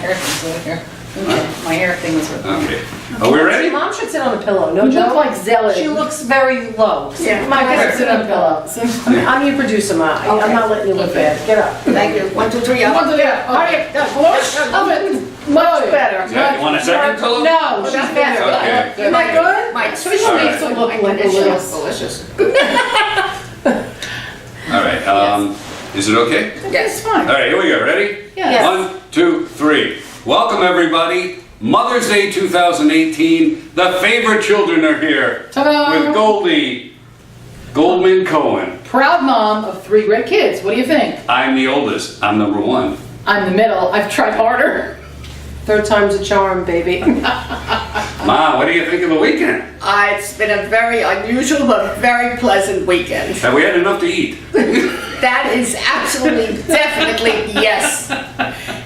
hair thing's over here. Okay, my hair thing is over here. Okay. Are we ready? Mom should sit on a pillow. No You joke. look like Zelly. She looks very low. Yeah. Mom, get up, sit on a pillow. I'm your producer, Ma. I'm not letting you look bad. Get up. Thank you. 1, 2, 3, up. 1, 2, 3, hurry up, push, up it. Much better. You want a second pillow? No, she's better. Okay. Isn't that good? My She makes Alright. it look My like a condition little. is delicious. All right. Is it okay? It's Yes. fine. All right, here we go. Ready? Yes. 1, 2, 3. Welcome, everybody. Mother's Day 2018. The favorite children are here. Ta-da! With Goldie Goldman Cohen. Proud mom of 3 great kids. What do you think? I'm the oldest. I'm number 1. I'm the middle. I've tried harder. Third time's a charm, baby. Ma, what do you think of the weekend? It's been a very unusual but very pleasant weekend. Have we had enough to eat? That is absolutely, definitely yes.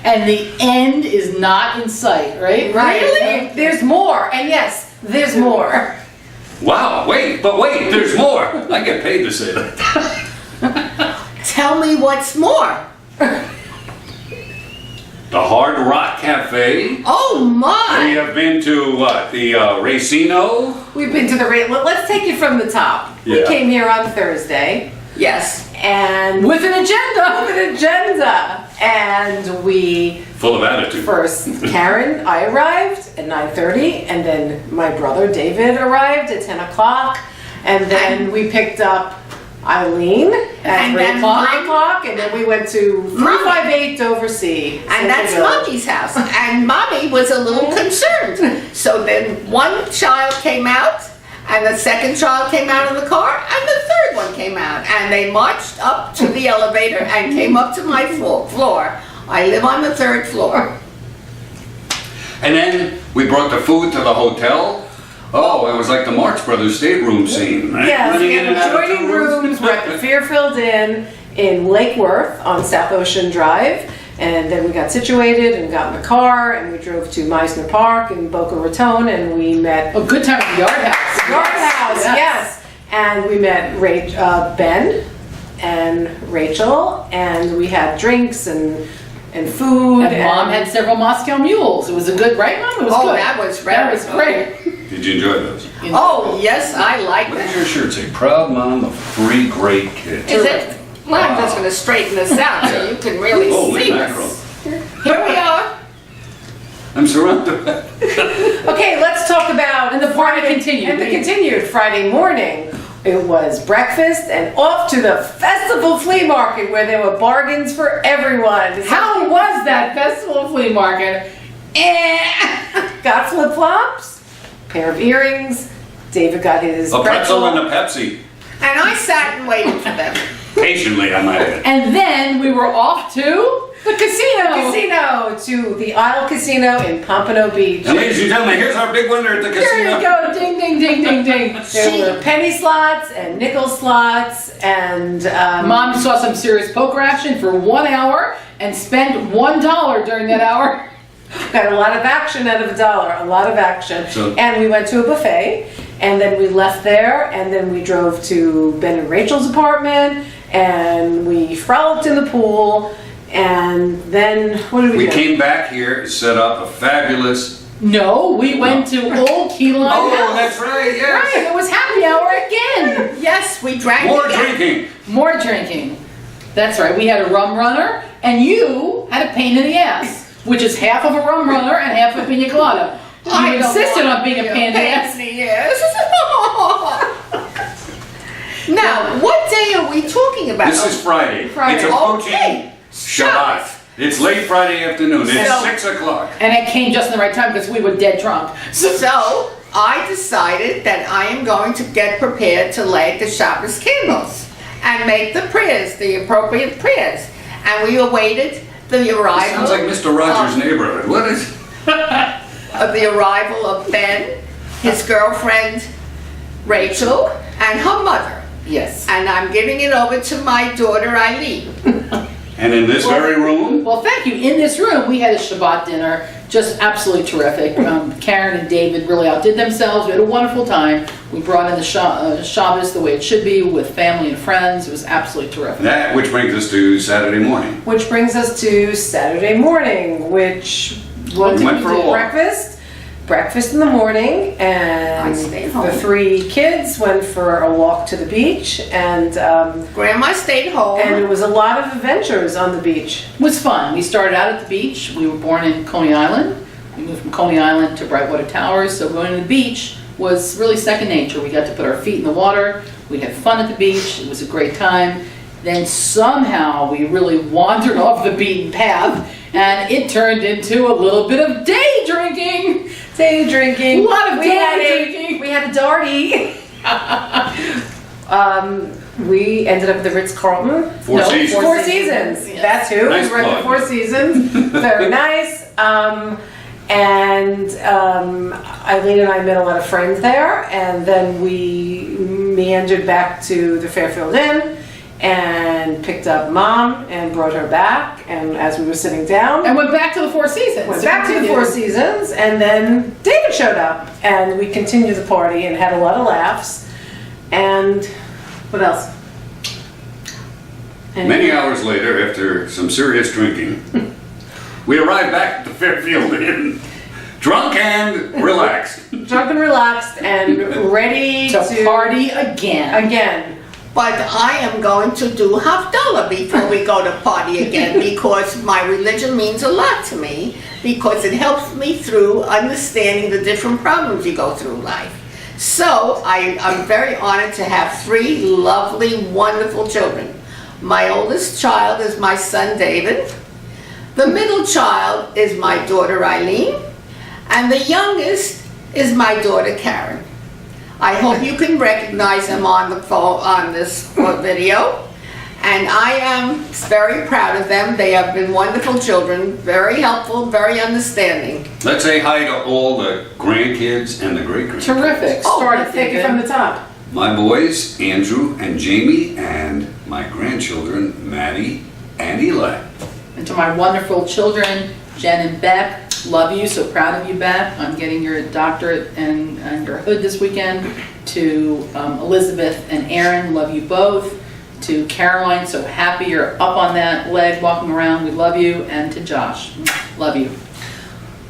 And the end is not in sight, right? Really? There's more, and yes, there's more. Wow, wait, there's more. I get paid to say that. Tell me what's more. The Hard Rock Cafe. Oh We my! have been to what? The Racino. We've been to the let's take it from the top. We Yeah. came here on Thursday, Yes. and With an agenda. with an agenda, and we Full of attitude. first Karen, I arrived at 9:30, and then my brother David arrived at 10 o'clock, and then we picked up Eileen at And 3 then o'clock, and then we went to 358 Dover C. And that's Mommy's house. And Mommy was a little concerned. So then one child came out, and the second child came out of the car, and the third one came out. And they marched up to the elevator and came up to my floor. I live on the 3rd floor. And then we brought the food to the hotel. Oh, it was like the Marx Brothers stateroom scene, right? Yes, Running we in have and out of adjoining two rooms. We're at the Fairfield Inn in Lake Worth on South Ocean Drive. And then we got situated and got in the car and we drove to Meisner Park in Boca Raton and we met A good time at the Yard House. Yard House, yes. And we met Ben and Rachel and we had drinks and food. And Mom had several Moscow mules. It was a good, right, Mom? It was Oh, good. that was That was very great. Did you enjoy those? Oh, yes, I like What does that. your shirt say? Proud mom of 3 great kids. Is it? Well, I'm just going to straighten this out so you can really Holy see mackerel. this. Here we are. I'm surrounded. Okay, let's talk about And the party continued. And the continued Friday morning. It was breakfast and off to the festival flea market where there were bargains for everyone. How was that festival flea market? Got flip flops, pair of earrings. David got his A pretzel and pretzel. a Pepsi. And I sat and waited for them. Patiently, I might add. And then we were off to the casino. Casino to the Isle Casino in Pompano Beach. And ladies and gentlemen, here's our big winner at the There casino. you go. Ding, ding, ding, ding, ding. There were penny slots and nickel slots and Mom saw some serious poker action for 1 hour and spent $1 during that hour. got a lot of action out of $1, a lot of action. So- And we went to a buffet, and then we left there, and then we drove to Ben and Rachel's apartment, and we frolicked in the pool, and then what did we We do? came back here, set up a fabulous. No, we went to Old Key Lime Oh, House. that's right, yes. Right, it was happy hour again. Yes, we drank More again. drinking. More drinking. That's right, we had a rum runner, and you had a pain in the ass, which is half of a rum runner and half of a pina colada. I You don't insisted want on being a to pain in the ass. Yes. Now, what day are we talking about? This is Friday. Friday. It's approaching Okay. Shabbat. It's late Friday afternoon. It's So- 6 o'clock. And it came just in the right time because we were dead drunk. So, I decided that I am going to get prepared to light the Shabbos candles and make the prayers, the appropriate prayers. And we awaited the arrival. Sounds like Mr. Rogers' neighborhood. What is? Of the arrival of Ben, his girlfriend Rachel, and her mother. Yes. And I'm giving it over to my daughter Eileen. And in this very room, Well, thank you. In this room, we had a Shabbat dinner, just absolutely terrific. Karen and David really outdid themselves. We had a wonderful time. We brought in the Shabbos the way it should be with family and friends. It was absolutely terrific. that which brings us to Saturday morning. Which brings us to Saturday morning, which What We did went we for a do? walk. Breakfast in the morning, I and stayed home. the 3 kids went for a walk to the beach, and Grandma stayed home. it was a lot of adventures on the beach. It was fun. We started out at the beach. We were born in Coney Island. We moved from Coney Island to Brightwater Towers, so going to the beach was really second nature. We got to put our feet in the water. We had fun at the beach. It was a great time. Then somehow we really wandered off the beaten path, and it turned into a little bit of day drinking. Day drinking. A lot of day drinking. We had a darty. We ended up at the Ritz-Carlton. Four Seasons. Four Seasons. Yes. That's who. Nice We were at the plug. Four Seasons. Very nice. Eileen and I met a lot of friends there, and then we meandered back to the Fairfield Inn and picked up Mom and brought her back. And as we were sitting down, And went back to the Four Seasons. went back to the Four Seasons, and then David showed up, and we continued the party and had a lot of laughs. And what else? And Many hours later, after some serious drinking, we arrived back at the Fairfield Inn, drunk and relaxed. drunk and relaxed and ready To to party again. again. But I am going to do $50 before we go to party again because my religion means a lot to me because it helps me through understanding the different problems you go through in life. So I'm very honored to have 3 lovely, wonderful children. My oldest child is my son David. The middle child is my daughter Eileen. And the youngest is my daughter Karen. I hope you can recognize them on the phone, on this video. And I am very proud of them. They have been wonderful children, very helpful, very understanding. Let's say hi to all the grandkids and the great-grandkids. Terrific. Oh, Started let's take it from the top. My boys, Andrew and Jamie, and my grandchildren, Maddie and Eli. And to my wonderful children, Jen and Beck, love you, so proud of you, Beck, on getting your doctorate and your hood this weekend. To Elizabeth and Aaron, love you both. To Caroline, so happy you're up on that leg walking around, we love you. And to Josh, love you.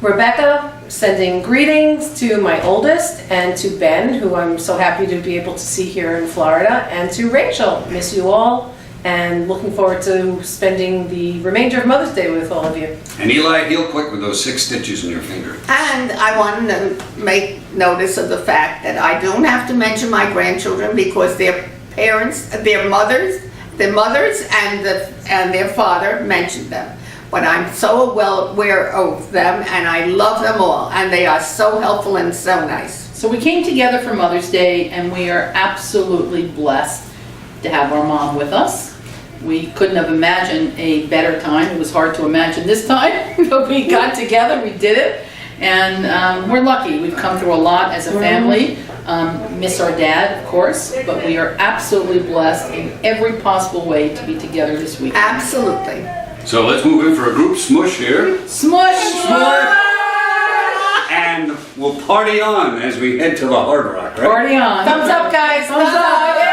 Rebecca, sending greetings to my oldest, and to Ben, who I'm so happy to be able to see here in Florida, and to Rachel, miss you all, and looking forward to spending the remainder of Mother's Day with all of you. And Eli, heal quick with those 6 stitches in your finger. And I want to make notice of the fact that I don't have to mention my grandchildren because their parents, their mothers and their father mentioned them. But I'm so well aware of them and I love them all and they are so helpful and so nice. So we came together for Mother's Day, and we are absolutely blessed to have our mom with us. We couldn't have imagined a better time. It was hard to imagine this time, but we got together, we did it, and we're lucky. We've come through a lot as a family. Miss our dad, of course, but we are absolutely blessed in every possible way to be together this week. Absolutely. So let's move in for a group smush here. Smush! And we'll party on as we head to the Hard Rock, right? Party on. Thumbs up, guys! Thumbs up! Yay!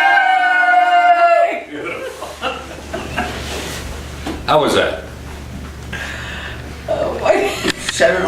How was that? Oh, my. Shut it